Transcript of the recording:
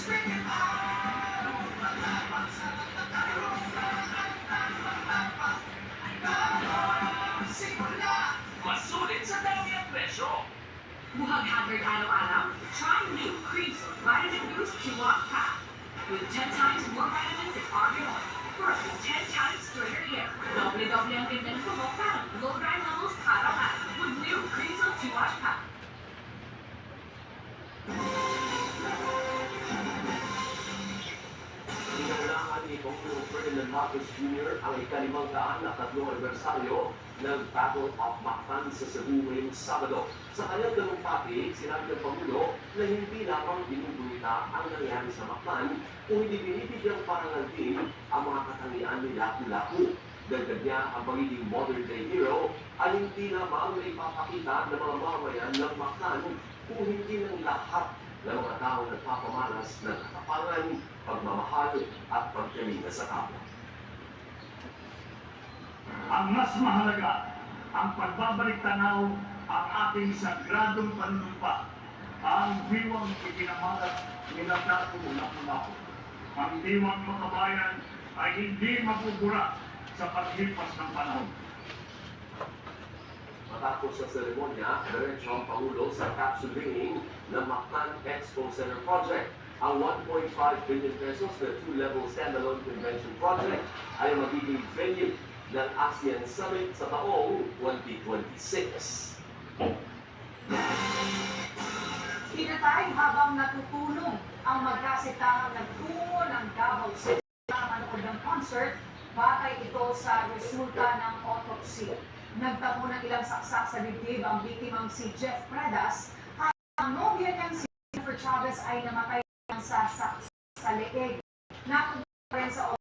Masulit sa dami ang presyo. Buhag haggard araw-araw? Try new Creamsil Vitamin Boost 2-Watt Pack. With 10 times more vitamins and argan oil for up to 10 times straighter hair. Doble-doble ang ganda ng buhok para low dry levels araw-araw with new Creamsil 2-Watt Pack. Inaulangan ni Pangulong Ferdinand Marcos Jr. ang ika-500 na tatlong anibersaryo ng Battle of Mactan sa Cebu ngayong Sabado. Sa kanyang talumpati, sinabi ng Pangulo na hindi lamang binubuita ang nangyari sa Mactan kung hindi binibigyang parangal din ang mga katangian ni Lapu-Lapu. Dagdag niya ang pagiging modern-day hero ay hindi lamang may papakita ng mga mamayan ng Mactan kung hindi ng lahat ng mga tao nagpapamalas ng katapangan, pagmamahal at pagkalinga sa kapwa. Ang mas mahalaga, ang pagbabalik tanaw ang ating sagradong panunumpa, ang diwang ipinamalas ni Lapu-Lapu. Ang diwang makabayan ay hindi mabubura sa paglipas ng panahon. Matapos sa seremonya, diretso ang Pangulo sa capsule ringing ng Mactan Expo Center Project. Ang 1.5 billion pesos na 2-level standalone convention project ay magiging venue ng ASEAN Summit sa taong 2026. Pinatay habang natutulong ang magkasitahang nagtungo ng Davao City para manood ng concert, batay ito sa resulta ng autopsy. Nagtamo ng ilang saksak sa dibdib ang biktimang si Jeff Predas, at ang nobya niyang si Jennifer Chavez ay namatay ng sasak sa leeg. Nakuha rin sa